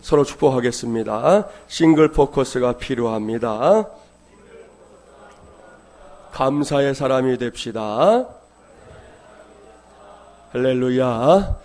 서로 축복하겠습니다. 싱글 포커스가 필요합니다. 감사의 사람이 됩시다. 할렐루야.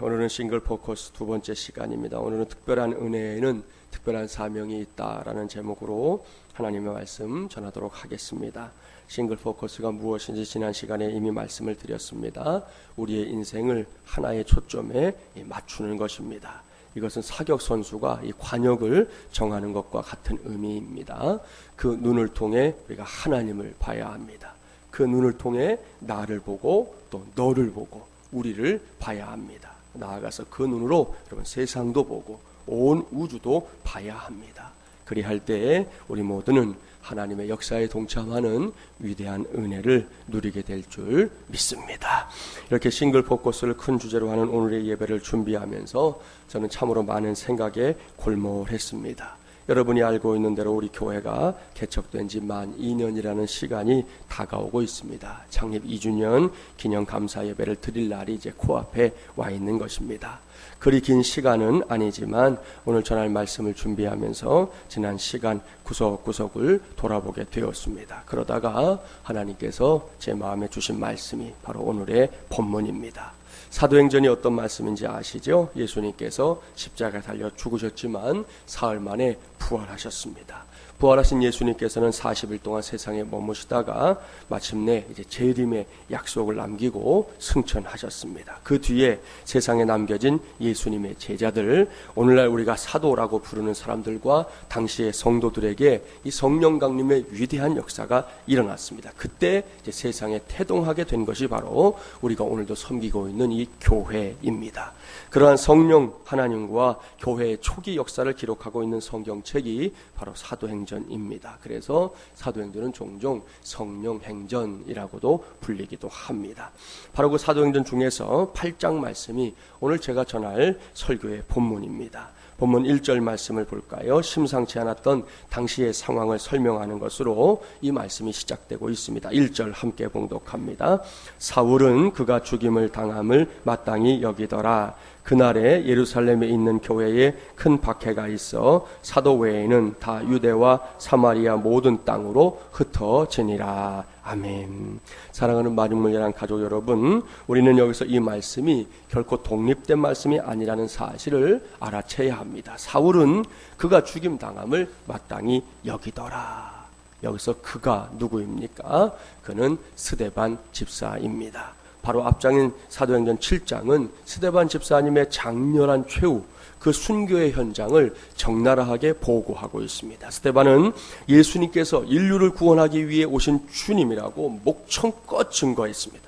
오늘은 싱글 포커스 두 번째 시간입니다. 오늘은 특별한 은혜에는 특별한 사명이 있다라는 제목으로 하나님의 말씀 전하도록 하겠습니다. 싱글 포커스가 무엇인지 지난 시간에 이미 말씀을 드렸습니다. 우리의 인생을 하나의 초점에 맞추는 것입니다. 이것은 사격 선수가 이 관역을 정하는 것과 같은 의미입니다. 그 눈을 통해 우리가 하나님을 봐야 합니다. 그 눈을 통해 나를 보고 또 너를 보고 우리를 봐야 합니다. 나아가서 그 눈으로 여러분 세상도 보고 온 우주도 봐야 합니다. 그리할 때에 우리 모두는 하나님의 역사에 동참하는 위대한 은혜를 누리게 될 줄 믿습니다. 이렇게 싱글 포커스를 큰 주제로 하는 오늘의 예배를 준비하면서 저는 참으로 많은 생각에 골몰했습니다. 여러분이 알고 있는 대로 우리 교회가 개척된 지 만 2년이라는 시간이 다가오고 있습니다. 창립 2주년 기념 감사 예배를 드릴 날이 이제 코앞에 와 있는 것입니다. 그리 긴 시간은 아니지만 오늘 전할 말씀을 준비하면서 지난 시간 구석구석을 돌아보게 되었습니다. 그러다가 하나님께서 제 마음에 주신 말씀이 바로 오늘의 본문입니다. 사도행전이 어떤 말씀인지 아시죠? 예수님께서 십자가에 달려 죽으셨지만 사흘 만에 부활하셨습니다. 부활하신 예수님께서는 40일 동안 세상에 머무시다가 마침내 이제 재림의 약속을 남기고 승천하셨습니다. 그 뒤에 세상에 남겨진 예수님의 제자들, 오늘날 우리가 사도라고 부르는 사람들과 당시의 성도들에게 이 성령 강림의 위대한 역사가 일어났습니다. 그때 이제 세상에 태동하게 된 것이 바로 우리가 오늘도 섬기고 있는 이 교회입니다. 그러한 성령 하나님과 교회의 초기 역사를 기록하고 있는 성경책이 바로 사도행전입니다. 그래서 사도행전은 종종 성령행전이라고도 불리기도 합니다. 바로 그 사도행전 중에서 8장 말씀이 오늘 제가 전할 설교의 본문입니다. 본문 1절 말씀을 볼까요? 심상치 않았던 당시의 상황을 설명하는 것으로 이 말씀이 시작되고 있습니다. 1절 함께 봉독합니다. 사울은 그가 죽임을 당함을 마땅히 여기더라. 그날에 예루살렘에 있는 교회에 큰 박해가 있어 사도 외에는 다 유대와 사마리아 모든 땅으로 흩어지니라. 아멘. 사랑하는 마중물야랑 가족 여러분, 우리는 여기서 이 말씀이 결코 독립된 말씀이 아니라는 사실을 알아채야 합니다. 사울은 그가 죽임당함을 마땅히 여기더라. 여기서 그가 누구입니까? 그는 스데반 집사입니다. 바로 앞장인 사도행전 7장은 스데반 집사님의 장렬한 최후, 그 순교의 현장을 적나라하게 보고하고 있습니다. 스데반은 예수님께서 인류를 구원하기 위해 오신 주님이라고 목청껏 증거했습니다.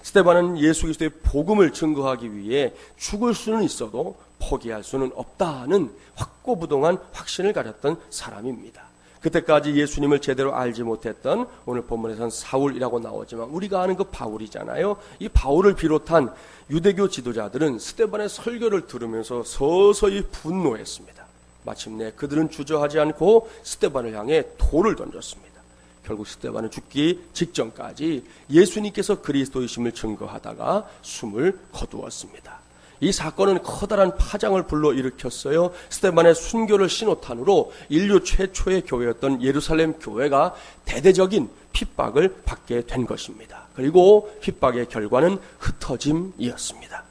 스데반은 예수 그리스도의 복음을 증거하기 위해 죽을 수는 있어도 포기할 수는 없다는 확고부동한 확신을 가졌던 사람입니다. 그때까지 예수님을 제대로 알지 못했던, 오늘 본문에서는 사울이라고 나오지만 우리가 아는 그 바울이잖아요. 이 바울을 비롯한 유대교 지도자들은 스데반의 설교를 들으면서 서서히 분노했습니다. 마침내 그들은 주저하지 않고 스데반을 향해 돌을 던졌습니다. 결국 스데반은 죽기 직전까지 예수님께서 그리스도이심을 증거하다가 숨을 거두었습니다. 이 사건은 커다란 파장을 불러일으켰어요. 스데반의 순교를 신호탄으로 인류 최초의 교회였던 예루살렘 교회가 대대적인 핍박을 받게 된 것입니다. 그리고 핍박의 결과는 흩어짐이었습니다.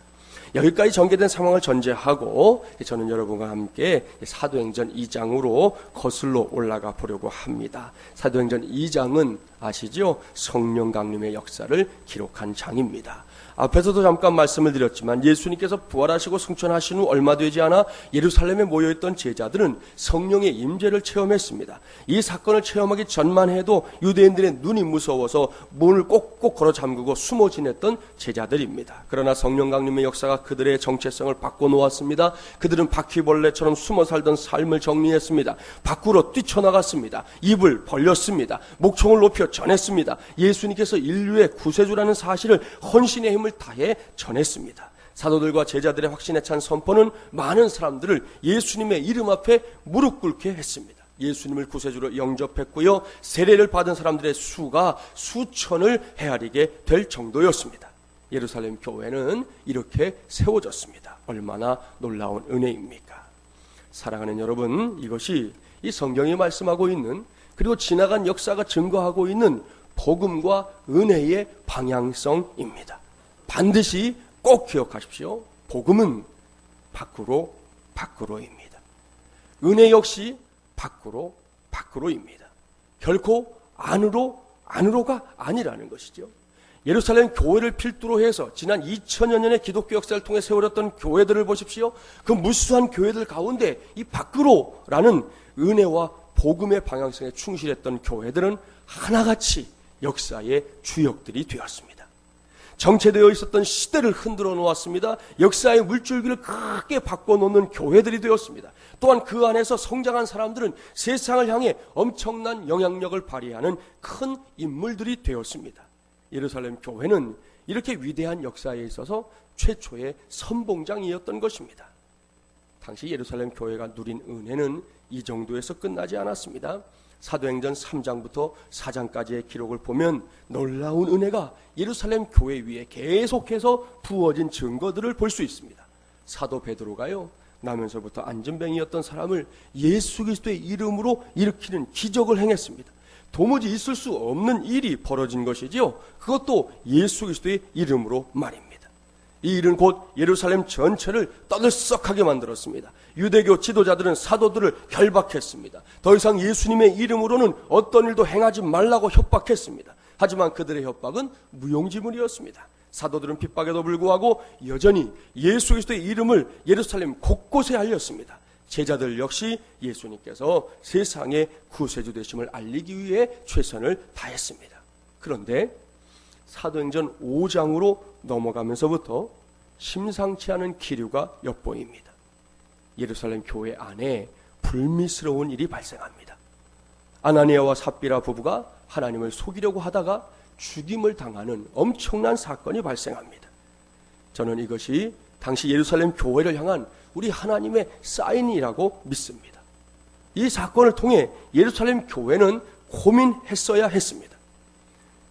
여기까지 전개된 상황을 전제하고 저는 여러분과 함께 사도행전 2장으로 거슬러 올라가 보려고 합니다. 사도행전 2장은 아시죠? 성령 강림의 역사를 기록한 장입니다. 앞에서도 잠깐 말씀을 드렸지만 예수님께서 부활하시고 승천하신 후 얼마 되지 않아 예루살렘에 모여있던 제자들은 성령의 임재를 체험했습니다. 이 사건을 체험하기 전만 해도 유대인들의 눈이 무서워서 문을 꼭꼭 걸어 잠그고 숨어 지냈던 제자들입니다. 그러나 성령 강림의 역사가 그들의 정체성을 바꿔놓았습니다. 그들은 바퀴벌레처럼 숨어 살던 삶을 정리했습니다. 밖으로 뛰쳐나갔습니다. 입을 벌렸습니다. 목청을 높여 전했습니다. 예수님께서 인류의 구세주라는 사실을 헌신의 힘을 다해 전했습니다. 사도들과 제자들의 확신에 찬 선포는 많은 사람들을 예수님의 이름 앞에 무릎 꿇게 했습니다. 예수님을 구세주로 영접했고요, 세례를 받은 사람들의 수가 수천을 헤아리게 될 정도였습니다. 예루살렘 교회는 이렇게 세워졌습니다. 얼마나 놀라운 은혜입니까? 사랑하는 여러분, 이것이 이 성경이 말씀하고 있는, 그리고 지나간 역사가 증거하고 있는 복음과 은혜의 방향성입니다. 반드시 꼭 기억하십시오. 복음은 밖으로입니다. 은혜 역시 밖으로입니다. 결코 안으로가 아니라는 것이죠. 예루살렘 교회를 필두로 해서 지난 2000여 년의 기독교 역사를 통해 세워졌던 교회들을 보십시오. 그 무수한 교회들 가운데 이 밖으로라는 은혜와 복음의 방향성에 충실했던 교회들은 하나같이 역사의 주역들이 되었습니다. 정체되어 있었던 시대를 흔들어 놓았습니다. 역사의 물줄기를 크게 바꿔놓는 교회들이 되었습니다. 또한 그 안에서 성장한 사람들은 세상을 향해 엄청난 영향력을 발휘하는 큰 인물들이 되었습니다. 예루살렘 교회는 이렇게 위대한 역사에 있어서 최초의 선봉장이었던 것입니다. 당시 예루살렘 교회가 누린 은혜는 이 정도에서 끝나지 않았습니다. 사도행전 3장부터 4장까지의 기록을 보면 놀라운 은혜가 예루살렘 교회 위에 계속해서 부어진 증거들을 볼 수 있습니다. 사도 베드로가요, 나면서부터 안전뱅이였던 사람을 예수 그리스도의 이름으로 일으키는 기적을 행했습니다. 도무지 있을 수 없는 일이 벌어진 것이지요. 그것도 예수 그리스도의 이름으로 말입니다. 이 일은 곧 예루살렘 전체를 떠들썩하게 만들었습니다. 유대교 지도자들은 사도들을 결박했습니다. 더 이상 예수님의 이름으로는 어떤 일도 행하지 말라고 협박했습니다. 하지만 그들의 협박은 무용지물이었습니다. 사도들은 핍박에도 불구하고 여전히 예수 그리스도의 이름을 예루살렘 곳곳에 알렸습니다. 제자들 역시 예수님께서 세상의 구세주 되심을 알리기 위해 최선을 다했습니다. 그런데 사도행전 5장으로 넘어가면서부터 심상치 않은 기류가 엿보입니다. 예루살렘 교회 안에 불미스러운 일이 발생합니다. 아나니아와 삽비라 부부가 하나님을 속이려고 하다가 죽임을 당하는 엄청난 사건이 발생합니다. 저는 이것이 당시 예루살렘 교회를 향한 우리 하나님의 사인이라고 믿습니다. 이 사건을 통해 예루살렘 교회는 고민했어야 했습니다.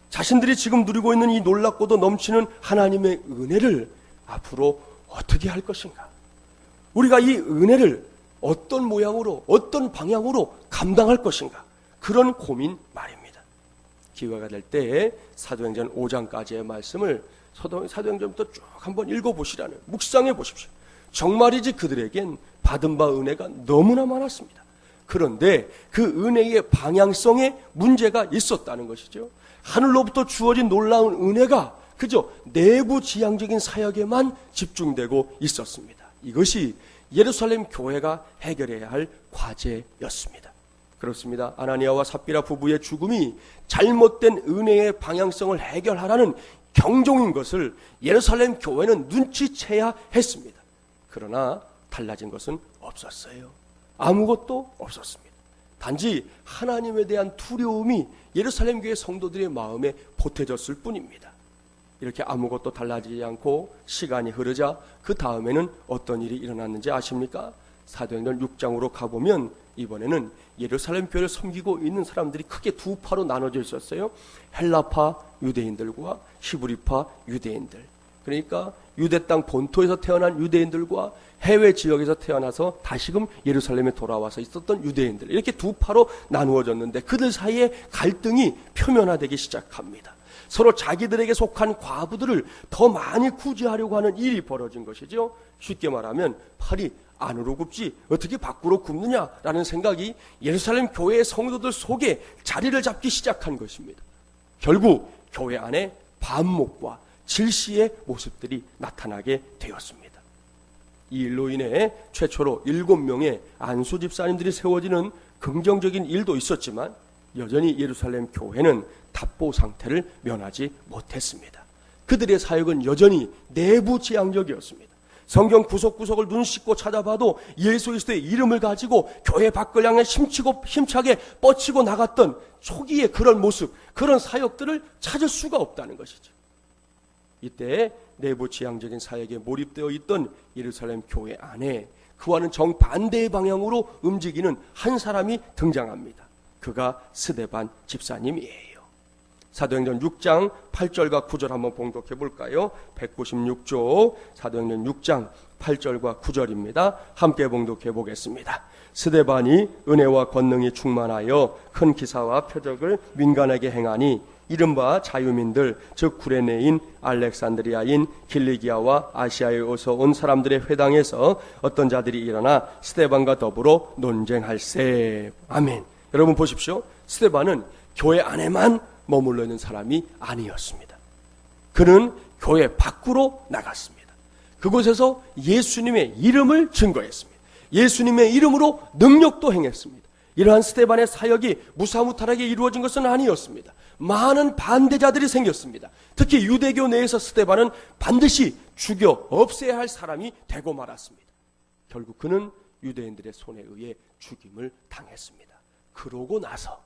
자신들이 지금 누리고 있는 이 놀랍고도 넘치는 하나님의 은혜를 앞으로 어떻게 할 것인가? 우리가 이 은혜를 어떤 모양으로, 어떤 방향으로 감당할 것인가? 그런 고민 말입니다. 기회가 될 때에 사도행전 5장까지의 말씀을 사도행전부터 쭉 한번 읽어보시라는, 묵상해 보십시오. 정말이지 그들에겐 받은 바 은혜가 너무나 많았습니다. 그런데 그 은혜의 방향성에 문제가 있었다는 것이죠. 하늘로부터 주어진 놀라운 은혜가 그저 내부 지향적인 사역에만 집중되고 있었습니다. 이것이 예루살렘 교회가 해결해야 할 과제였습니다. 그렇습니다. 아나니아와 삽비라 부부의 죽음이 잘못된 은혜의 방향성을 해결하라는 경종인 것을 예루살렘 교회는 눈치채야 했습니다. 그러나 달라진 것은 없었어요. 아무것도 없었습니다. 단지 하나님에 대한 두려움이 예루살렘 교회 성도들의 마음에 보태졌을 뿐입니다. 이렇게 아무것도 달라지지 않고 시간이 흐르자 그 다음에는 어떤 일이 일어났는지 아십니까? 사도행전 6장으로 가보면 이번에는 예루살렘 교회를 섬기고 있는 사람들이 크게 두 파로 나눠져 있었어요. 헬라파 유대인들과 히브리파 유대인들. 그러니까 유대 땅 본토에서 태어난 유대인들과 해외 지역에서 태어나서 다시금 예루살렘에 돌아와서 있었던 유대인들, 이렇게 두 파로 나누어졌는데 그들 사이에 갈등이 표면화되기 시작합니다. 서로 자기들에게 속한 과부들을 더 많이 구제하려고 하는 일이 벌어진 것이죠. 쉽게 말하면 팔이 안으로 굽지 어떻게 밖으로 굽느냐라는 생각이 예루살렘 교회의 성도들 속에 자리를 잡기 시작한 것입니다. 결국 교회 안에 반목과 질시의 모습들이 나타나게 되었습니다. 이 일로 인해 최초로 7명의 안수 집사님들이 세워지는 긍정적인 일도 있었지만 여전히 예루살렘 교회는 답보 상태를 면하지 못했습니다. 그들의 사역은 여전히 내부 지향적이었습니다. 성경 구석구석을 눈 씻고 찾아봐도 예수 그리스도의 이름을 가지고 교회 밖을 향해 힘차게 뻗치고 나갔던 초기의 그런 모습, 그런 사역들을 찾을 수가 없다는 것이죠. 이때 내부 지향적인 사역에 몰입되어 있던 예루살렘 교회 안에 그와는 정반대의 방향으로 움직이는 한 사람이 등장합니다. 그가 스데반 집사님이에요. 사도행전 6장 8절과 9절 한번 봉독해 볼까요? 196쪽 사도행전 6장 8절과 9절입니다. 함께 봉독해 보겠습니다. 스데반이 은혜와 권능이 충만하여 큰 기사와 표적을 민간에게 행하니 이른바 자유민들 즉 구레네인 알렉산드리아인 길리기아와 아시아에서 온 사람들의 회당에서 어떤 자들이 일어나 스데반과 더불어 논쟁할세. 아멘. 여러분 보십시오. 스데반은 교회 안에만 머물러 있는 사람이 아니었습니다. 그는 교회 밖으로 나갔습니다. 그곳에서 예수님의 이름을 증거했습니다. 예수님의 이름으로 능력도 행했습니다. 이러한 스데반의 사역이 무사무탈하게 이루어진 것은 아니었습니다. 많은 반대자들이 생겼습니다. 특히 유대교 내에서 스데반은 반드시 죽여 없애야 할 사람이 되고 말았습니다. 결국 그는 유대인들의 손에 의해 죽임을 당했습니다. 그러고 나서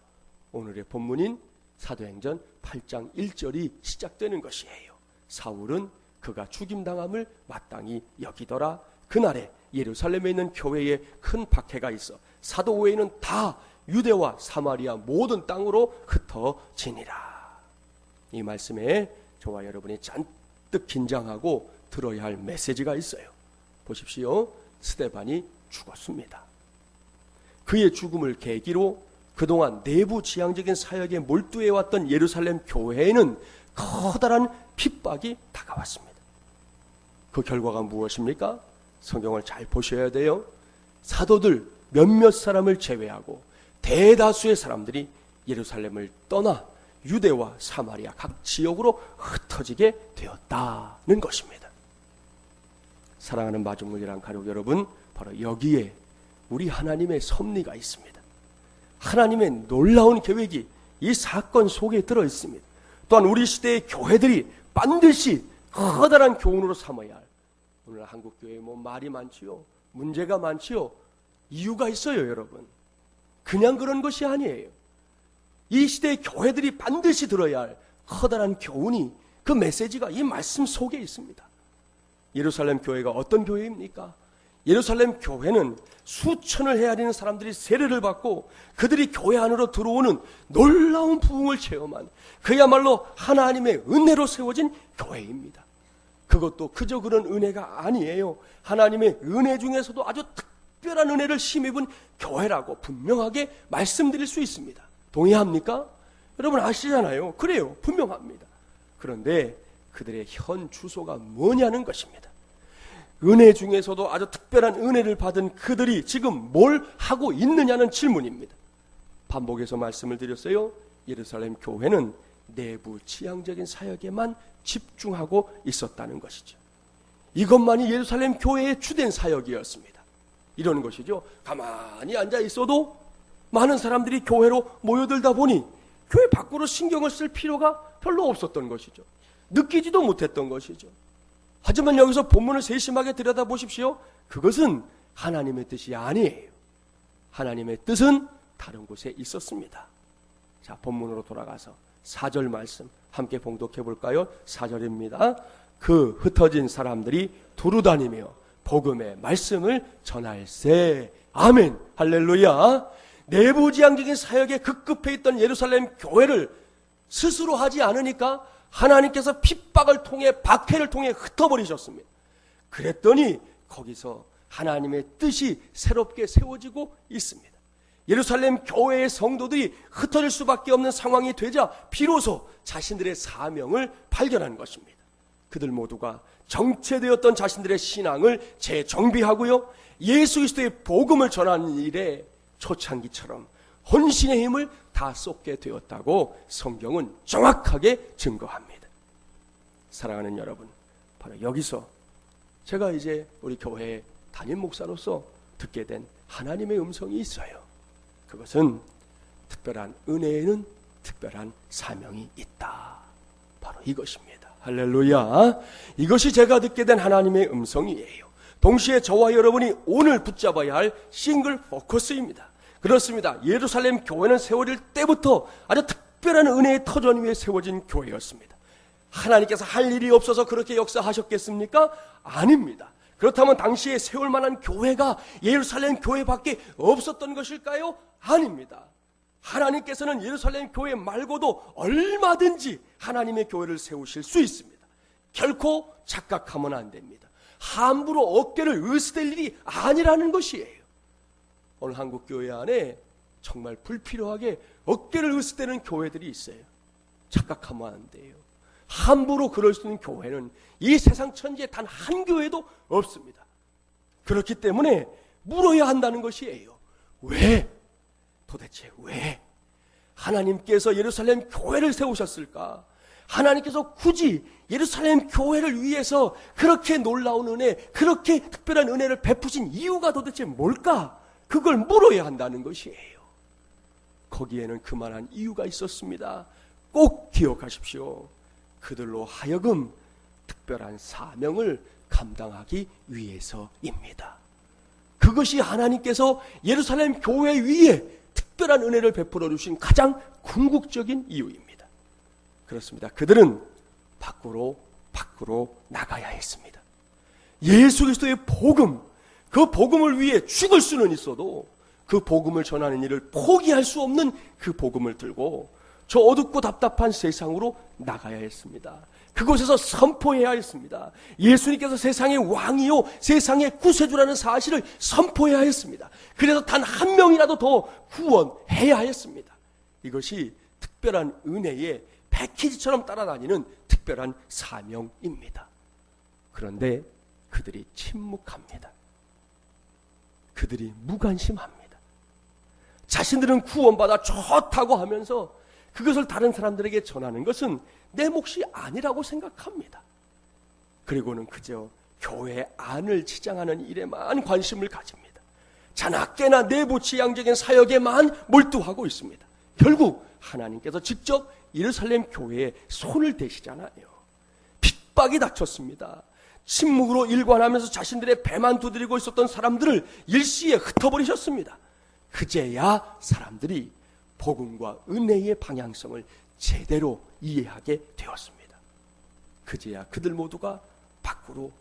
오늘의 본문인 사도행전 8장 1절이 시작되는 것이에요. 사울은 그가 죽임당함을 마땅히 여기더라. 그날에 예루살렘에 있는 교회에 큰 박해가 있어 사도 외에는 다 유대와 사마리아 모든 땅으로 흩어지니라. 이 말씀에 저와 여러분이 잔뜩 긴장하고 들어야 할 메시지가 있어요. 보십시오. 스데반이 죽었습니다. 그의 죽음을 계기로 그동안 내부 지향적인 사역에 몰두해왔던 예루살렘 교회에는 커다란 핍박이 다가왔습니다. 그 결과가 무엇입니까? 성경을 잘 보셔야 돼요. 사도들 몇몇 사람을 제외하고 대다수의 사람들이 예루살렘을 떠나 유대와 사마리아 각 지역으로 흩어지게 되었다는 것입니다. 사랑하는 마중물이란 가족 여러분, 바로 여기에 우리 하나님의 섭리가 있습니다. 하나님의 놀라운 계획이 이 사건 속에 들어 있습니다. 또한 우리 시대의 교회들이 반드시 커다란 교훈으로 삼아야 할, 오늘 한국 교회에 말이 많지요, 문제가 많지요, 이유가 있어요. 여러분, 그냥 그런 것이 아니에요. 이 시대의 교회들이 반드시 들어야 할 커다란 교훈이, 그 메시지가 이 말씀 속에 있습니다. 예루살렘 교회가 어떤 교회입니까? 예루살렘 교회는 수천을 헤아리는 사람들이 세례를 받고 그들이 교회 안으로 들어오는 놀라운 부흥을 체험한, 그야말로 하나님의 은혜로 세워진 교회입니다. 그것도 그저 그런 은혜가 아니에요. 하나님의 은혜 중에서도 아주 특별한 은혜를 힘입은 교회라고 분명하게 말씀드릴 수 있습니다. 동의합니까? 여러분 아시잖아요. 그래요. 분명합니다. 그런데 그들의 현 주소가 뭐냐는 것입니다. 은혜 중에서도 아주 특별한 은혜를 받은 그들이 지금 뭘 하고 있느냐는 질문입니다. 반복해서 말씀을 드렸어요. 예루살렘 교회는 내부 지향적인 사역에만 집중하고 있었다는 것이죠. 이것만이 예루살렘 교회의 주된 사역이었습니다. 이러는 것이죠. 가만히 앉아 있어도 많은 사람들이 교회로 모여들다 보니 교회 밖으로 신경을 쓸 필요가 별로 없었던 것이죠. 느끼지도 못했던 것이죠. 하지만 여기서 본문을 세심하게 들여다보십시오. 그것은 하나님의 뜻이 아니에요. 하나님의 뜻은 다른 곳에 있었습니다. 자, 본문으로 돌아가서 4절 말씀 함께 봉독해 볼까요? 4절입니다. 그 흩어진 사람들이 두루다니며 복음의 말씀을 전할세. 아멘. 할렐루야. 내부지향적인 사역에 급급해 있던 예루살렘 교회를 스스로 하지 않으니까 하나님께서 핍박을 통해, 박해를 통해 흩어버리셨습니다. 그랬더니 거기서 하나님의 뜻이 새롭게 세워지고 있습니다. 예루살렘 교회의 성도들이 흩어질 수밖에 없는 상황이 되자 비로소 자신들의 사명을 발견한 것입니다. 그들 모두가 정체되었던 자신들의 신앙을 재정비하고요, 예수 그리스도의 복음을 전하는 일에 초창기처럼 혼신의 힘을 다 쏟게 되었다고 성경은 정확하게 증거합니다. 사랑하는 여러분, 바로 여기서 제가 이제 우리 교회의 담임 목사로서 듣게 된 하나님의 음성이 있어요. 그것은 특별한 은혜에는 특별한 사명이 있다. 바로 이것입니다. 할렐루야. 이것이 제가 듣게 된 하나님의 음성이에요. 동시에 저와 여러분이 오늘 붙잡아야 할 싱글 포커스입니다. 그렇습니다. 예루살렘 교회는 세워질 때부터 아주 특별한 은혜의 터전 위에 세워진 교회였습니다. 하나님께서 할 일이 없어서 그렇게 역사하셨겠습니까? 아닙니다. 그렇다면 당시에 세울 만한 교회가 예루살렘 교회밖에 없었던 것일까요? 아닙니다. 하나님께서는 예루살렘 교회 말고도 얼마든지 하나님의 교회를 세우실 수 있습니다. 결코 착각하면 안 됩니다. 함부로 어깨를 으스댈 일이 아니라는 것이에요. 오늘 한국 교회 안에 정말 불필요하게 어깨를 으스대는 교회들이 있어요. 착각하면 안 돼요. 함부로 그럴 수 있는 교회는 이 세상 천지에 단 한 교회도 없습니다. 그렇기 때문에 물어야 한다는 것이에요. 왜? 도대체 왜? 하나님께서 예루살렘 교회를 세우셨을까? 하나님께서 굳이 예루살렘 교회를 위해서 그렇게 놀라운 은혜, 그렇게 특별한 은혜를 베푸신 이유가 도대체 뭘까? 그걸 물어야 한다는 것이에요. 거기에는 그만한 이유가 있었습니다. 꼭 기억하십시오. 그들로 하여금 특별한 사명을 감당하기 위해서입니다. 그것이 하나님께서 예루살렘 교회 위에 특별한 은혜를 베풀어 주신 가장 궁극적인 이유입니다. 그렇습니다. 그들은 밖으로 나가야 했습니다. 예수 그리스도의 복음, 그 복음을 위해 죽을 수는 있어도 그 복음을 전하는 일을 포기할 수 없는 그 복음을 들고 저 어둡고 답답한 세상으로 나가야 했습니다. 그곳에서 선포해야 했습니다. 예수님께서 세상의 왕이요 세상의 구세주라는 사실을 선포해야 했습니다. 그래서 단 한 명이라도 더 구원해야 했습니다. 이것이 특별한 은혜의 패키지처럼 따라다니는 특별한 사명입니다. 그런데 그들이 침묵합니다. 그들이 무관심합니다. 자신들은 구원받아 좋다고 하면서 그것을 다른 사람들에게 전하는 것은 내 몫이 아니라고 생각합니다. 그리고는 그저 교회 안을 치장하는 일에만 관심을 가집니다. 자나깨나 내부치양적인 사역에만 몰두하고 있습니다. 결국 하나님께서 직접 예루살렘 교회에 손을 대시잖아요. 핍박이 닥쳤습니다. 침묵으로 일관하면서 자신들의 배만 두드리고 있었던 사람들을 일시에 흩어버리셨습니다. 그제야 사람들이 복음과 은혜의 방향성을 제대로 이해하게 되었습니다. 그제야 그들 모두가 밖으로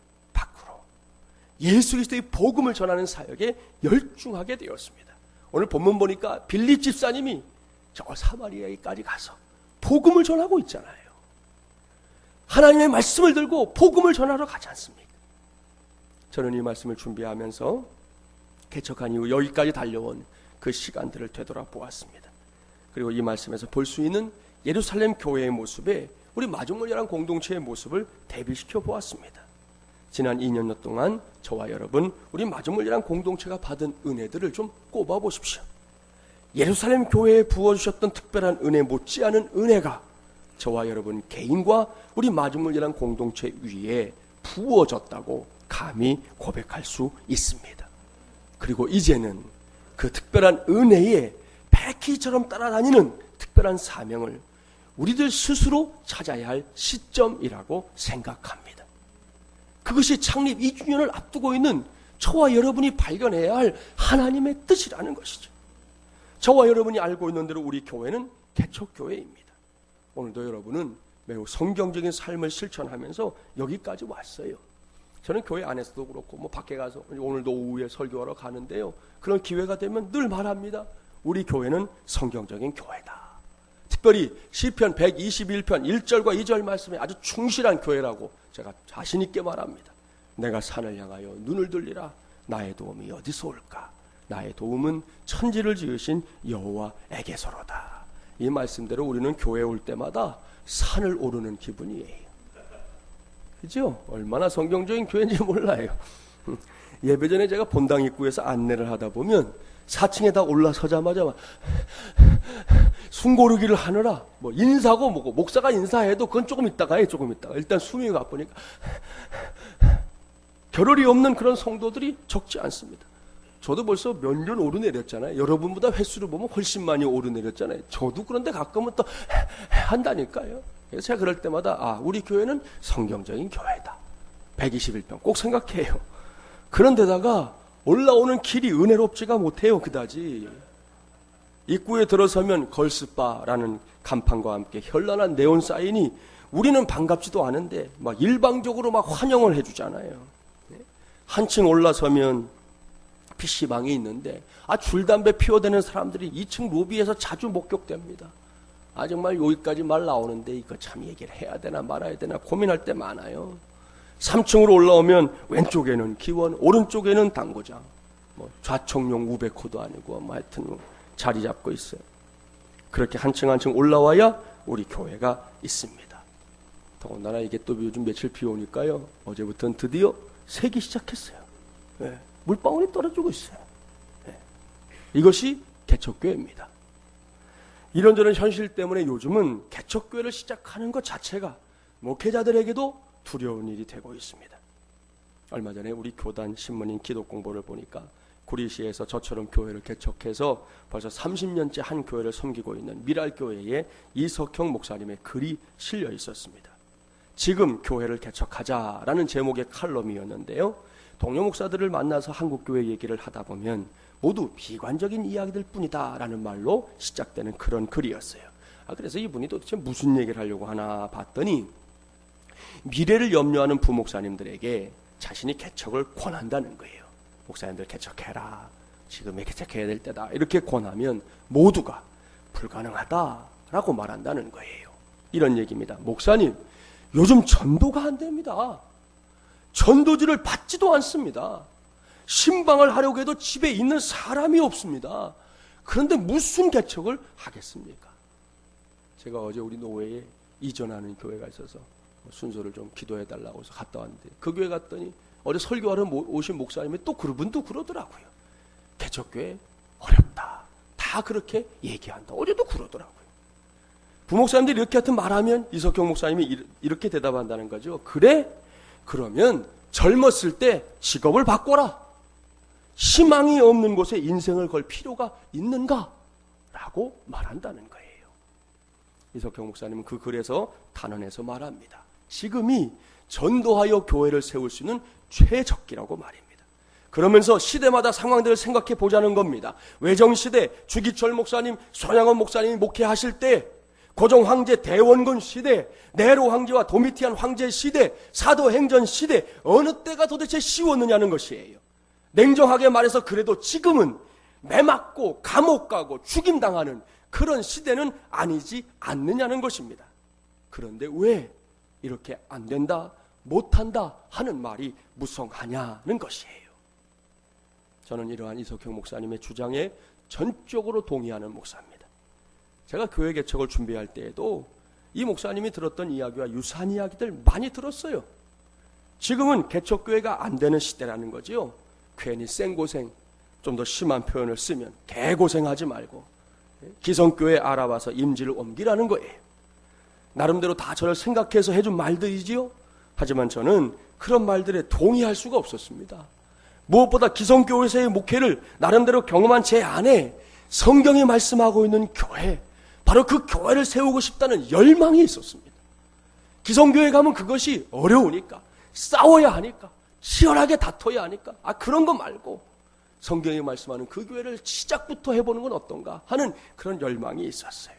예수 그리스도의 복음을 전하는 사역에 열중하게 되었습니다. 오늘 본문 보니까 빌립 집사님이 저 사마리아에까지 가서 복음을 전하고 있잖아요. 하나님의 말씀을 들고 복음을 전하러 가지 않습니까? 저는 이 말씀을 준비하면서 개척한 이후 여기까지 달려온 그 시간들을 되돌아보았습니다. 그리고 이 말씀에서 볼 수 있는 예루살렘 교회의 모습에 우리 마중물이라는 공동체의 모습을 대비시켜 보았습니다. 지난 2년여 동안 저와 여러분 우리 마중물이라는 공동체가 받은 은혜들을 좀 꼽아 보십시오. 예루살렘 교회에 부어주셨던 특별한 은혜 못지않은 은혜가 저와 여러분 개인과 우리 마중물이라는 공동체 위에 부어졌다고 감히 고백할 수 있습니다. 그리고 이제는 그 특별한 은혜에 패키지처럼 따라다니는 특별한 사명을 우리들 스스로 찾아야 할 시점이라고 생각합니다. 그것이 창립 2주년을 앞두고 있는 저와 여러분이 발견해야 할 하나님의 뜻이라는 것이죠. 저와 여러분이 알고 있는 대로 우리 교회는 개척교회입니다. 오늘도 여러분은 매우 성경적인 삶을 실천하면서 여기까지 왔어요. 저는 교회 안에서도 그렇고 밖에 가서 오늘도 오후에 설교하러 가는데요. 그런 기회가 되면 늘 말합니다. 우리 교회는 성경적인 교회다. 특별히 시편 121편 1절과 2절 말씀에 아주 충실한 교회라고 제가 자신 있게 말합니다. 내가 산을 향하여 눈을 들리라. 나의 도움이 어디서 올까? 나의 도움은 천지를 지으신 여호와에게서로다. 이 말씀대로 우리는 교회에 올 때마다 산을 오르는 기분이에요. 그죠? 얼마나 성경적인 교회인지 몰라요. 예배 전에 제가 본당 입구에서 안내를 하다 보면 4층에다 올라서자마자 막 숨고르기를 하느라 인사고 뭐고 목사가 인사해도 그건 조금 있다가 해. 일단 숨이 가쁘니까 겨를이 없는 그런 성도들이 적지 않습니다. 저도 벌써 몇 년 오르내렸잖아요. 여러분보다 횟수를 보면 훨씬 많이 오르내렸잖아요. 저도 그런데 가끔은 또 한다니까요. 그래서 제가 그럴 때마다 우리 교회는 성경적인 교회다. 121편 꼭 생각해요. 그런데다가 올라오는 길이 은혜롭지가 못해요. 그다지. 입구에 들어서면 걸스바라는 간판과 함께 현란한 네온 사인이 우리는 반갑지도 않은데 일방적으로 환영을 해주잖아요. 한층 올라서면 PC방이 있는데 줄담배 피워대는 사람들이 2층 로비에서 자주 목격됩니다. 정말 여기까지 말 나오는데 이거 참 얘기를 해야 되나 말아야 되나 고민할 때 많아요. 3층으로 올라오면 왼쪽에는 기원, 오른쪽에는 당구장, 좌청룡 우베코도 아니고 하여튼 자리 잡고 있어요. 그렇게 한 층 한 층 올라와야 우리 교회가 있습니다. 더군다나 이게 또 요즘 며칠 비 오니까요, 어제부터는 드디어 새기 시작했어요. 물방울이 떨어지고 있어요. 이것이 개척교회입니다. 이런저런 현실 때문에 요즘은 개척교회를 시작하는 것 자체가 목회자들에게도 두려운 일이 되고 있습니다. 얼마 전에 우리 교단 신문인 기독공보를 보니까 구리시에서 저처럼 교회를 개척해서 벌써 30년째 한 교회를 섬기고 있는 미랄교회의 이석형 목사님의 글이 실려 있었습니다. 지금 교회를 개척하자라는 제목의 칼럼이었는데요, 동료 목사들을 만나서 한국교회 얘기를 하다 보면 모두 비관적인 이야기들 뿐이다 라는 말로 시작되는 그런 글이었어요. 그래서 이분이 도대체 무슨 얘기를 하려고 하나 봤더니 미래를 염려하는 부목사님들에게 자신이 개척을 권한다는 거예요. 목사님들 개척해라, 지금에 개척해야 될 때다, 이렇게 권하면 모두가 불가능하다라고 말한다는 거예요. 이런 얘기입니다. 목사님, 요즘 전도가 안 됩니다. 전도지를 받지도 않습니다. 신방을 하려고 해도 집에 있는 사람이 없습니다. 그런데 무슨 개척을 하겠습니까? 제가 어제 우리 노회에 이전하는 교회가 있어서 순서를 좀 기도해달라고 해서 갔다 왔는데, 그 교회 갔더니 어제 설교하러 오신 목사님이 또 그분도 그러더라고요. 개척교회 어렵다, 다 그렇게 얘기한다. 어제도 그러더라고요. 부목사님들이 이렇게 하여튼 말하면 이석경 목사님이 이렇게 대답한다는 거죠. 그래? 그러면 젊었을 때 직업을 바꿔라. 희망이 없는 곳에 인생을 걸 필요가 있는가? 라고 말한다는 거예요. 이석경 목사님은 그 글에서 단언해서 말합니다. 지금이 전도하여 교회를 세울 수 있는 최적기라고 말입니다. 그러면서 시대마다 상황들을 생각해 보자는 겁니다. 외정시대 주기철 목사님, 손양원 목사님이 목회하실 때, 고종 황제 대원군 시대, 네로 황제와 도미티안 황제 시대, 사도행전 시대, 어느 때가 도대체 쉬웠느냐는 것이에요. 냉정하게 말해서 그래도 지금은 매 맞고 감옥 가고 죽임당하는 그런 시대는 아니지 않느냐는 것입니다. 그런데 왜 이렇게 안 된다, 못한다 하는 말이 무성하냐는 것이에요. 저는 이러한 이석형 목사님의 주장에 전적으로 동의하는 목사입니다. 제가 교회 개척을 준비할 때에도 이 목사님이 들었던 이야기와 유사한 이야기들 많이 들었어요. 지금은 개척교회가 안 되는 시대라는 거지요. 괜히 생고생, 좀 더 심한 표현을 쓰면 개고생하지 말고 기성교회 알아봐서 임지를 옮기라는 거예요. 나름대로 다 저를 생각해서 해준 말들이지요. 하지만 저는 그런 말들에 동의할 수가 없었습니다. 무엇보다 기성교회에서의 목회를 나름대로 경험한 제 안에 성경이 말씀하고 있는 교회, 바로 그 교회를 세우고 싶다는 열망이 있었습니다. 기성교회 가면 그것이 어려우니까, 싸워야 하니까, 치열하게 다퉈야 하니까, 그런 거 말고 성경이 말씀하는 그 교회를 시작부터 해보는 건 어떤가 하는 그런 열망이 있었어요.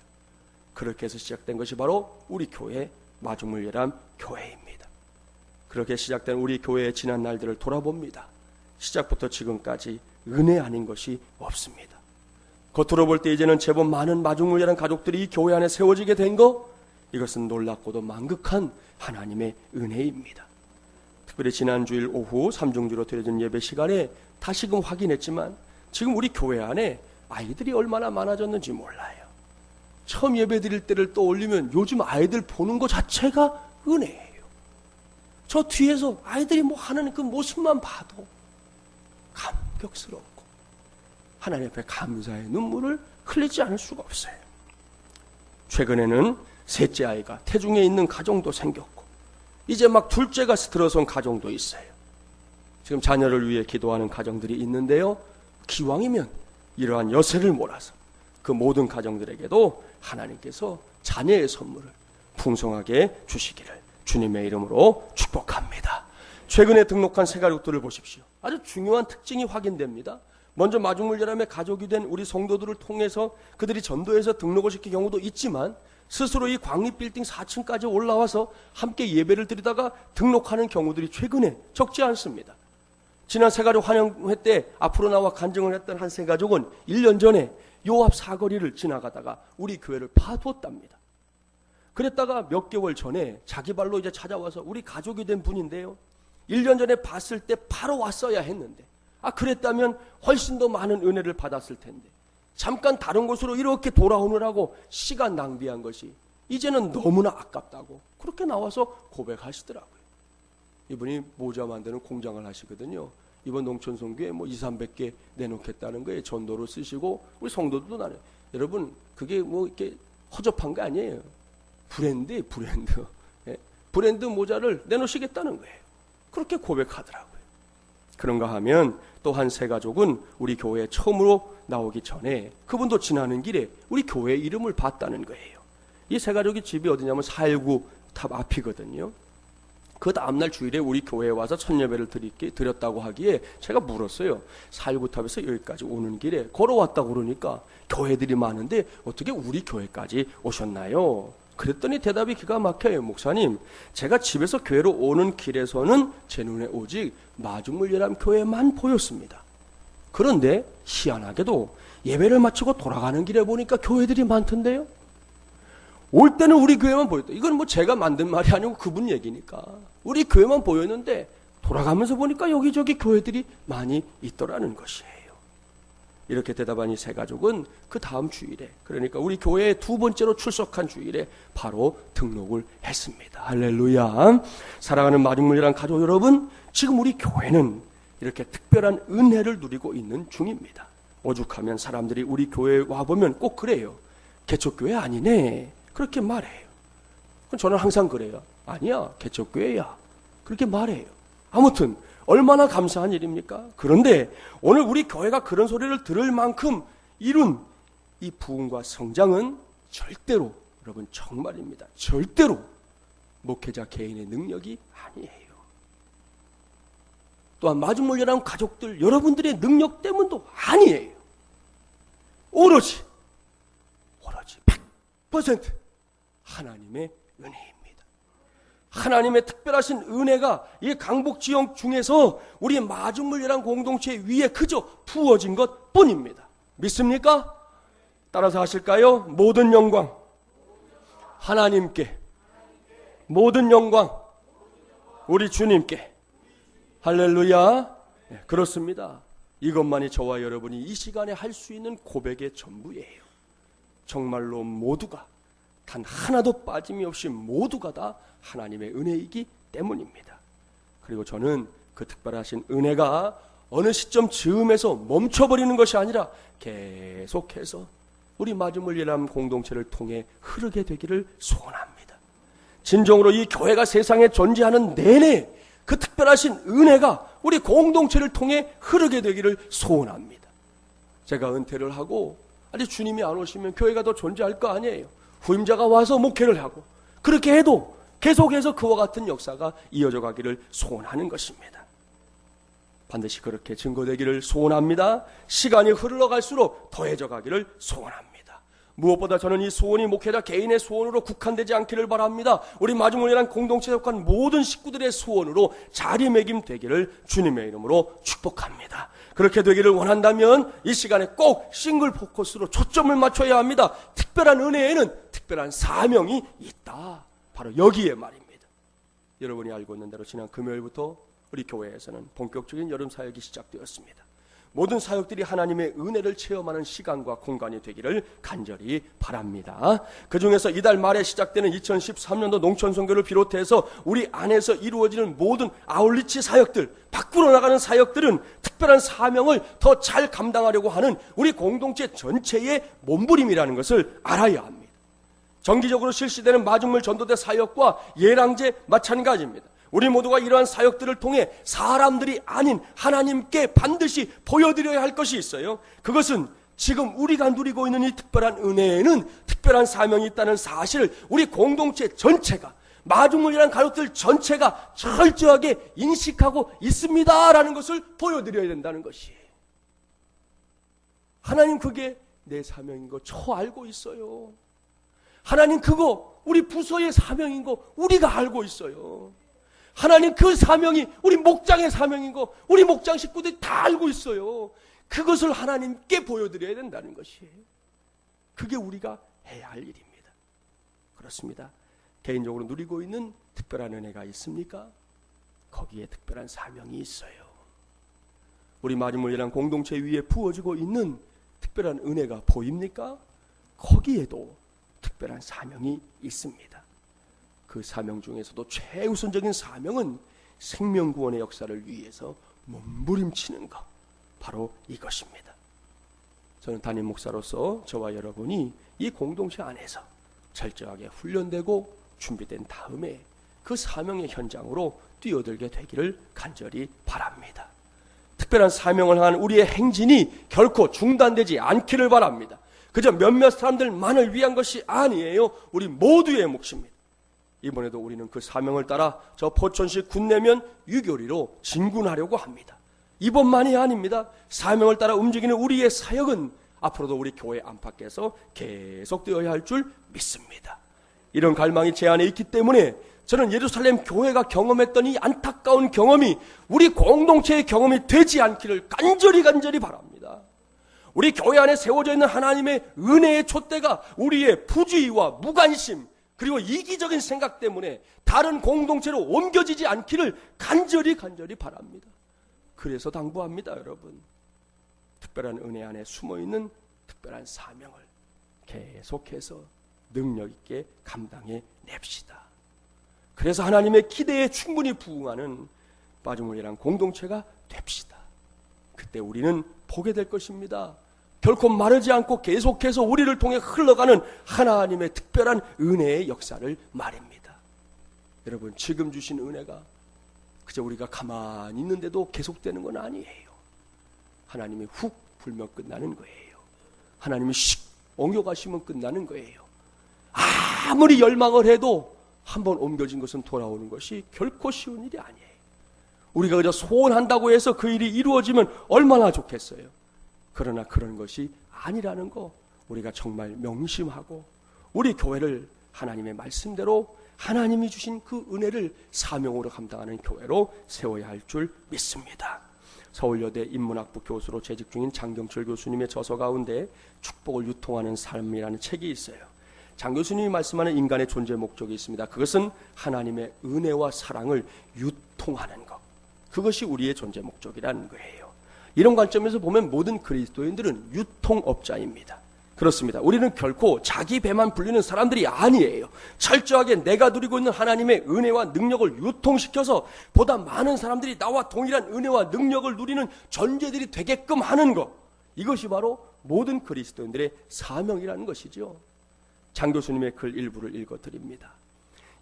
그렇게 해서 시작된 것이 바로 우리 교회 마중물예람 교회입니다. 그렇게 시작된 우리 교회의 지난 날들을 돌아봅니다. 시작부터 지금까지 은혜 아닌 것이 없습니다. 겉으로 볼 때 이제는 제법 많은 마중물예람 가족들이 이 교회 안에 세워지게 된 거, 이것은 놀랍고도 만극한 하나님의 은혜입니다. 특별히 지난 주일 오후 삼중주로 드려진 예배 시간에 다시금 확인했지만 지금 우리 교회 안에 아이들이 얼마나 많아졌는지 몰라요. 처음 예배 드릴 때를 떠올리면 요즘 아이들 보는 것 자체가 은혜예요. 저 뒤에서 아이들이 하는 그 모습만 봐도 감격스럽고 하나님 앞에 감사의 눈물을 흘리지 않을 수가 없어요. 최근에는 셋째 아이가 태중에 있는 가정도 생겼고 이제 막 둘째가 들어선 가정도 있어요. 지금 자녀를 위해 기도하는 가정들이 있는데요, 기왕이면 이러한 여세를 몰아서 그 모든 가정들에게도 하나님께서 자녀의 선물을 풍성하게 주시기를 주님의 이름으로 축복합니다. 최근에 등록한 새 가족들을 보십시오. 아주 중요한 특징이 확인됩니다. 먼저 마중물예람의 가족이 된 우리 성도들을 통해서 그들이 전도해서 등록을 시킨 경우도 있지만 스스로 이 광립빌딩 4층까지 올라와서 함께 예배를 드리다가 등록하는 경우들이 최근에 적지 않습니다. 지난 새가족 환영회 때 앞으로 나와 간증을 했던 한 새가족은 1년 전에 요 앞 사거리를 지나가다가 우리 교회를 파두었답니다. 그랬다가 몇 개월 전에 자기 발로 이제 찾아와서 우리 가족이 된 분인데요. 1년 전에 봤을 때 바로 왔어야 했는데, 그랬다면 훨씬 더 많은 은혜를 받았을 텐데, 잠깐 다른 곳으로 이렇게 돌아오느라고 시간 낭비한 것이 이제는 너무나 아깝다고 그렇게 나와서 고백하시더라고요. 이분이 모자 만드는 공장을 하시거든요. 이번 농촌송교에 200-300개 내놓겠다는 거에 전도로 쓰시고, 우리 성도들도 나눠요. 여러분, 그게 이렇게 허접한 게 아니에요. 브랜드예요, 브랜드. 예? 브랜드 모자를 내놓으시겠다는 거예요. 그렇게 고백하더라고요. 그런가 하면 또 한 새가족은 우리 교회에 처음으로 나오기 전에 그분도 지나는 길에 우리 교회 이름을 봤다는 거예요. 이 새가족이 집이 어디냐면 419 탑 앞이거든요. 그 다음날 주일에 우리 교회에 와서 첫 예배를 드렸다고 하기에 제가 물었어요. 419 탑에서 여기까지 오는 길에 걸어왔다고 그러니까 교회들이 많은데 어떻게 우리 교회까지 오셨나요? 그랬더니 대답이 기가 막혀요. 목사님, 제가 집에서 교회로 오는 길에서는 제 눈에 오직 마중물예람 교회만 보였습니다. 그런데 희한하게도 예배를 마치고 돌아가는 길에 보니까 교회들이 많던데요. 올 때는 우리 교회만 보였다. 이건 제가 만든 말이 아니고 그분 얘기니까. 우리 교회만 보였는데 돌아가면서 보니까 여기저기 교회들이 많이 있더라는 것이에요. 이렇게 대답한 이 새 가족은 그 다음 주일에, 그러니까 우리 교회에 두 번째로 출석한 주일에 바로 등록을 했습니다. 할렐루야. 사랑하는 마중물이란 가족 여러분, 지금 우리 교회는 이렇게 특별한 은혜를 누리고 있는 중입니다. 오죽하면 사람들이 우리 교회에 와보면 꼭 그래요. 개척교회 아니네, 그렇게 말해요. 그럼 저는 항상 그래요. 아니야, 개척교회야, 그렇게 말해요. 아무튼 얼마나 감사한 일입니까? 그런데 오늘 우리 교회가 그런 소리를 들을 만큼 이룬 이 부흥과 성장은 절대로, 여러분 정말입니다, 절대로 목회자 개인의 능력이 아니에요. 또한 마중물예람 가족들 여러분들의 능력 때문도 아니에요. 오로지 100% 하나님의 은혜입니다. 하나님의 특별하신 은혜가 이 강북 지역 중에서 우리 마중물예람 공동체 위에 그저 부어진 것 뿐입니다. 믿습니까? 따라서 하실까요? 모든 영광 하나님께, 모든 영광 우리 주님께. 할렐루야. 네, 그렇습니다. 이것만이 저와 여러분이 이 시간에 할 수 있는 고백의 전부예요. 정말로 모두가, 단 하나도 빠짐이 없이 모두가 다 하나님의 은혜이기 때문입니다. 그리고 저는 그 특별하신 은혜가 어느 시점 즈음에서 멈춰버리는 것이 아니라 계속해서 우리 마중물예람 공동체를 통해 흐르게 되기를 소원합니다. 진정으로 이 교회가 세상에 존재하는 내내 그 특별하신 은혜가 우리 공동체를 통해 흐르게 되기를 소원합니다. 제가 은퇴를 하고 아직 주님이 안 오시면 교회가 더 존재할 거 아니에요. 후임자가 와서 목회를 하고, 그렇게 해도 계속해서 그와 같은 역사가 이어져 가기를 소원하는 것입니다. 반드시 그렇게 증거되기를 소원합니다. 시간이 흘러갈수록 더해져 가기를 소원합니다. 무엇보다 저는 이 소원이 목회자 개인의 소원으로 국한되지 않기를 바랍니다. 우리 마중물예람 공동체에 속한 모든 식구들의 소원으로 자리매김되기를 주님의 이름으로 축복합니다. 그렇게 되기를 원한다면 이 시간에 꼭 싱글 포커스로 초점을 맞춰야 합니다. 특별한 은혜에는 특별한 사명이 있다. 바로 여기에 말입니다. 여러분이 알고 있는 대로 지난 금요일부터 우리 교회에서는 본격적인 여름 사역이 시작되었습니다. 모든 사역들이 하나님의 은혜를 체험하는 시간과 공간이 되기를 간절히 바랍니다. 그 중에서 이달 말에 시작되는 2013년도 농촌선교를 비롯해서 우리 안에서 이루어지는 모든 아울리치 사역들, 밖으로 나가는 사역들은 특별한 사명을 더 잘 감당하려고 하는 우리 공동체 전체의 몸부림이라는 것을 알아야 합니다. 정기적으로 실시되는 마중물 전도대 사역과 예랑제 마찬가지입니다. 우리 모두가 이러한 사역들을 통해 사람들이 아닌 하나님께 반드시 보여드려야 할 것이 있어요. 그것은 지금 우리가 누리고 있는 이 특별한 은혜에는 특별한 사명이 있다는 사실을 우리 공동체 전체가, 마중물이라는 가족들 전체가 철저하게 인식하고 있습니다라는 것을 보여드려야 된다는 것이에요. 하나님 그게 내 사명인 거 저 알고 있어요. 하나님 그거 우리 부서의 사명인 거 우리가 알고 있어요. 하나님 그 사명이 우리 목장의 사명인 거 우리 목장 식구들이 다 알고 있어요. 그것을 하나님께 보여드려야 된다는 것이에요. 그게 우리가 해야 할 일입니다. 그렇습니다. 개인적으로 누리고 있는 특별한 은혜가 있습니까? 거기에 특별한 사명이 있어요. 우리 마지못이란 공동체 위에 부어지고 있는 특별한 은혜가 보입니까? 거기에도 특별한 사명이 있습니다. 그 사명 중에서도 최우선적인 사명은 생명구원의 역사를 위해서 몸부림치는 것, 바로 이것입니다. 저는 담임 목사로서 저와 여러분이 이 공동체 안에서 철저하게 훈련되고 준비된 다음에 그 사명의 현장으로 뛰어들게 되기를 간절히 바랍니다. 특별한 사명을 향한 우리의 행진이 결코 중단되지 않기를 바랍니다. 그저 몇몇 사람들만을 위한 것이 아니에요. 우리 모두의 몫입니다. 이번에도 우리는 그 사명을 따라 저 포천시 군내면 유교리로 진군하려고 합니다. 이번만이 아닙니다. 사명을 따라 움직이는 우리의 사역은 앞으로도 우리 교회 안팎에서 계속되어야 할 줄 믿습니다. 이런 갈망이 제 안에 있기 때문에 저는 예루살렘 교회가 경험했던 이 안타까운 경험이 우리 공동체의 경험이 되지 않기를 간절히 바랍니다. 우리 교회 안에 세워져 있는 하나님의 은혜의 촛대가 우리의 부주의와 무관심 그리고 이기적인 생각 때문에 다른 공동체로 옮겨지지 않기를 간절히 바랍니다. 그래서 당부합니다, 여러분. 특별한 은혜 안에 숨어있는 특별한 사명을 계속해서 능력 있게 감당해 냅시다. 그래서 하나님의 기대에 충분히 부응하는 빠짐없이란 공동체가 됩시다. 그때 우리는 보게 될 것입니다. 결코 마르지 않고 계속해서 우리를 통해 흘러가는 하나님의 특별한 은혜의 역사를 말입니다. 여러분, 지금 주신 은혜가 그저 우리가 가만히 있는데도 계속되는 건 아니에요. 하나님이 훅 불면 끝나는 거예요. 하나님이 씩 옮겨가시면 끝나는 거예요. 아무리 열망을 해도 한번 옮겨진 것은 돌아오는 것이 결코 쉬운 일이 아니에요. 우리가 그저 소원한다고 해서 그 일이 이루어지면 얼마나 좋겠어요. 그러나 그런 것이 아니라는 거 우리가 정말 명심하고 우리 교회를 하나님의 말씀대로 하나님이 주신 그 은혜를 사명으로 감당하는 교회로 세워야 할 줄 믿습니다. 서울여대 인문학부 교수로 재직 중인 장경철 교수님의 저서 가운데 축복을 유통하는 삶이라는 책이 있어요. 장 교수님이 말씀하는 인간의 존재 목적이 있습니다. 그것은 하나님의 은혜와 사랑을 유통하는 것. 그것이 우리의 존재 목적이라는 거예요. 이런 관점에서 보면 모든 그리스도인들은 유통업자입니다. 그렇습니다. 우리는 결코 자기 배만 불리는 사람들이 아니에요. 철저하게 내가 누리고 있는 하나님의 은혜와 능력을 유통시켜서 보다 많은 사람들이 나와 동일한 은혜와 능력을 누리는 존재들이 되게끔 하는 것. 이것이 바로 모든 그리스도인들의 사명이라는 것이죠. 장 교수님의 글 일부를 읽어드립니다.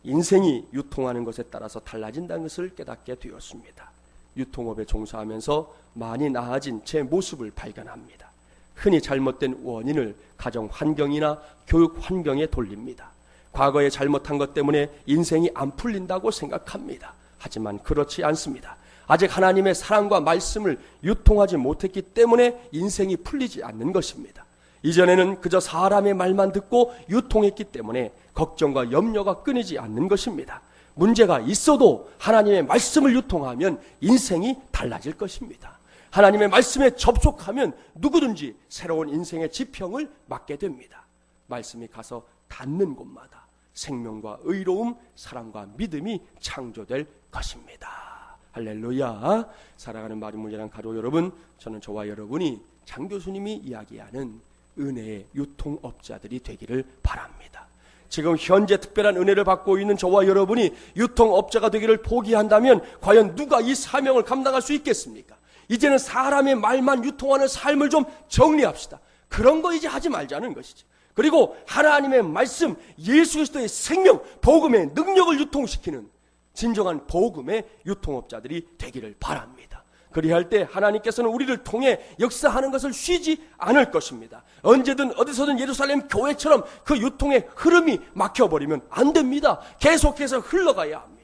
인생이 유통하는 것에 따라서 달라진다는 것을 깨닫게 되었습니다. 유통업에 종사하면서 많이 나아진 제 모습을 발견합니다. 흔히 잘못된 원인을 가정 환경이나 교육 환경에 돌립니다. 과거에 잘못한 것 때문에 인생이 안 풀린다고 생각합니다. 하지만 그렇지 않습니다. 아직 하나님의 사랑과 말씀을 유통하지 못했기 때문에 인생이 풀리지 않는 것입니다. 이전에는 그저 사람의 말만 듣고 유통했기 때문에 걱정과 염려가 끊이지 않는 것입니다. 문제가 있어도 하나님의 말씀을 유통하면 인생이 달라질 것입니다. 하나님의 말씀에 접촉하면 누구든지 새로운 인생의 지평을 맞게 됩니다. 말씀이 가서 닿는 곳마다 생명과 의로움, 사랑과 믿음이 창조될 것입니다. 할렐루야. 사랑하는 마지못이란 가족 여러분, 저는 저와 여러분이 장 교수님이 이야기하는 은혜의 유통업자들이 되기를 바랍니다. 지금 현재 특별한 은혜를 받고 있는 저와 여러분이 유통업자가 되기를 포기한다면 과연 누가 이 사명을 감당할 수 있겠습니까? 이제는 사람의 말만 유통하는 삶을 좀 정리합시다. 그런 거 이제 하지 말자는 것이죠. 그리고 하나님의 말씀, 예수 그리스도의 생명, 복음의 능력을 유통시키는 진정한 복음의 유통업자들이 되기를 바랍니다. 그리할 때 하나님께서는 우리를 통해 역사하는 것을 쉬지 않을 것입니다. 언제든 어디서든 예루살렘 교회처럼 그 유통의 흐름이 막혀버리면 안 됩니다. 계속해서 흘러가야 합니다.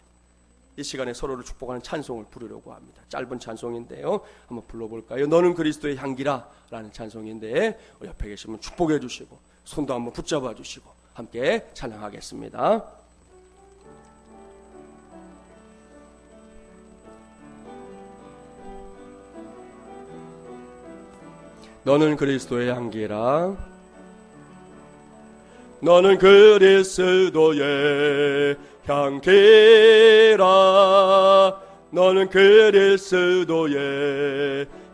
이 시간에 서로를 축복하는 찬송을 부르려고 합니다. 짧은 찬송인데요. 한번 불러볼까요? 너는 그리스도의 향기라 라는 찬송인데 옆에 계시면 축복해 주시고 손도 한번 붙잡아 주시고 함께 찬양하겠습니다. 너는 그리스도의 향기라. 너는 그리스도의 향기라. 너는 그리스도의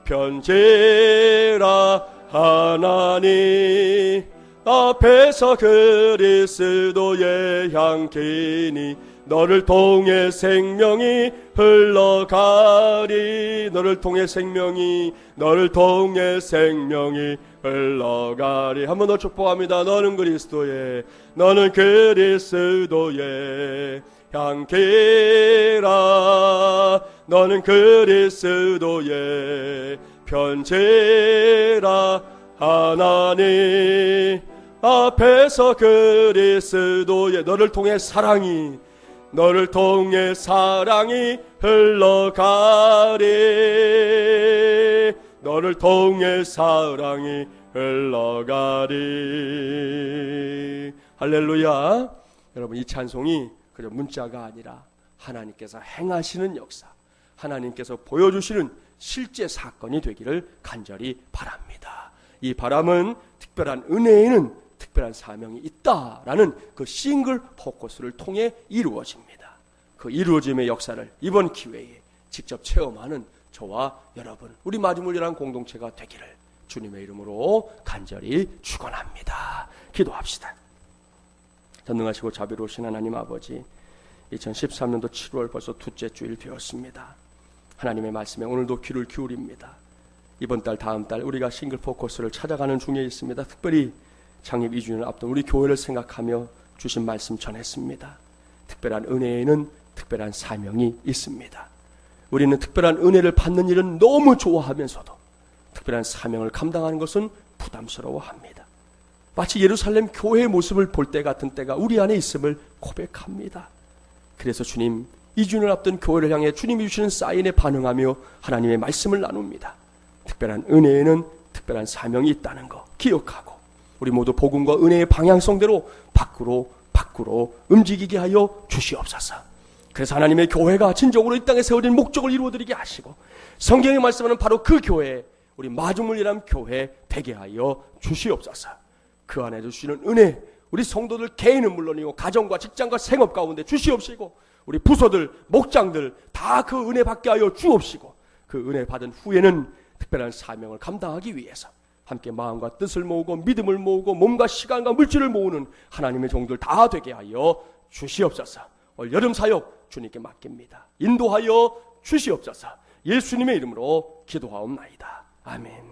편지라. 하나님 앞에서 그리스도의 향기니 너를 통해 생명이 흘러가리. 너를 통해 생명이 흘러가리. 한 번 더 축복합니다. 너는 그리스도의 향기라. 너는 그리스도의 편지라. 하나님 앞에서 그리스도의 너를 통해 사랑이 흘러가리. 너를 통해 사랑이 흘러가리. 할렐루야. 여러분, 이 찬송이 그저 문자가 아니라 하나님께서 행하시는 역사, 하나님께서 보여주시는 실제 사건이 되기를 간절히 바랍니다. 이 바람은 특별한 은혜에는 특별한 사명이 있다라는 그 싱글 포커스를 통해 이루어집니다. 그 이루어짐의 역사를 이번 기회에 직접 체험하는 저와 여러분, 우리 마지물이라는 공동체가 되기를 주님의 이름으로 간절히 축원합니다. 기도합시다. 전능하시고 자비로우신 하나님 아버지, 2013년도 7월 벌써 둘째 주일 되었습니다. 하나님의 말씀에 오늘도 귀를 기울입니다. 이번 달 다음 달 우리가 싱글 포커스를 찾아가는 중에 있습니다. 특별히 창립 2주년을 앞둔 우리 교회를 생각하며 주신 말씀 전했습니다. 특별한 은혜에는 특별한 사명이 있습니다. 우리는 특별한 은혜를 받는 일은 너무 좋아하면서도 특별한 사명을 감당하는 것은 부담스러워합니다. 마치 예루살렘 교회의 모습을 볼 때 같은 때가 우리 안에 있음을 고백합니다. 그래서 주님, 2주년을 앞둔 교회를 향해 주님이 주시는 사인에 반응하며 하나님의 말씀을 나눕니다. 특별한 은혜에는 특별한 사명이 있다는 거 기억하고 우리 모두 복음과 은혜의 방향성대로 밖으로 움직이게 하여 주시옵소서. 그래서 하나님의 교회가 진정으로 이 땅에 세워진 목적을 이루어드리게 하시고 성경의 말씀하는 바로 그 교회, 우리 마중물이란 교회 되게 하여 주시옵소서. 그 안에 주시는 은혜, 우리 성도들 개인은 물론이고 가정과 직장과 생업 가운데 주시옵시고 우리 부서들, 목장들 다 그 은혜 받게 하여 주옵시고 그 은혜 받은 후에는 특별한 사명을 감당하기 위해서 함께 마음과 뜻을 모으고 믿음을 모으고 몸과 시간과 물질을 모으는 하나님의 종들 다 되게 하여 주시옵소서. 올 여름 사역 주님께 맡깁니다. 인도하여 주시옵소서. 예수님의 이름으로 기도하옵나이다. 아멘.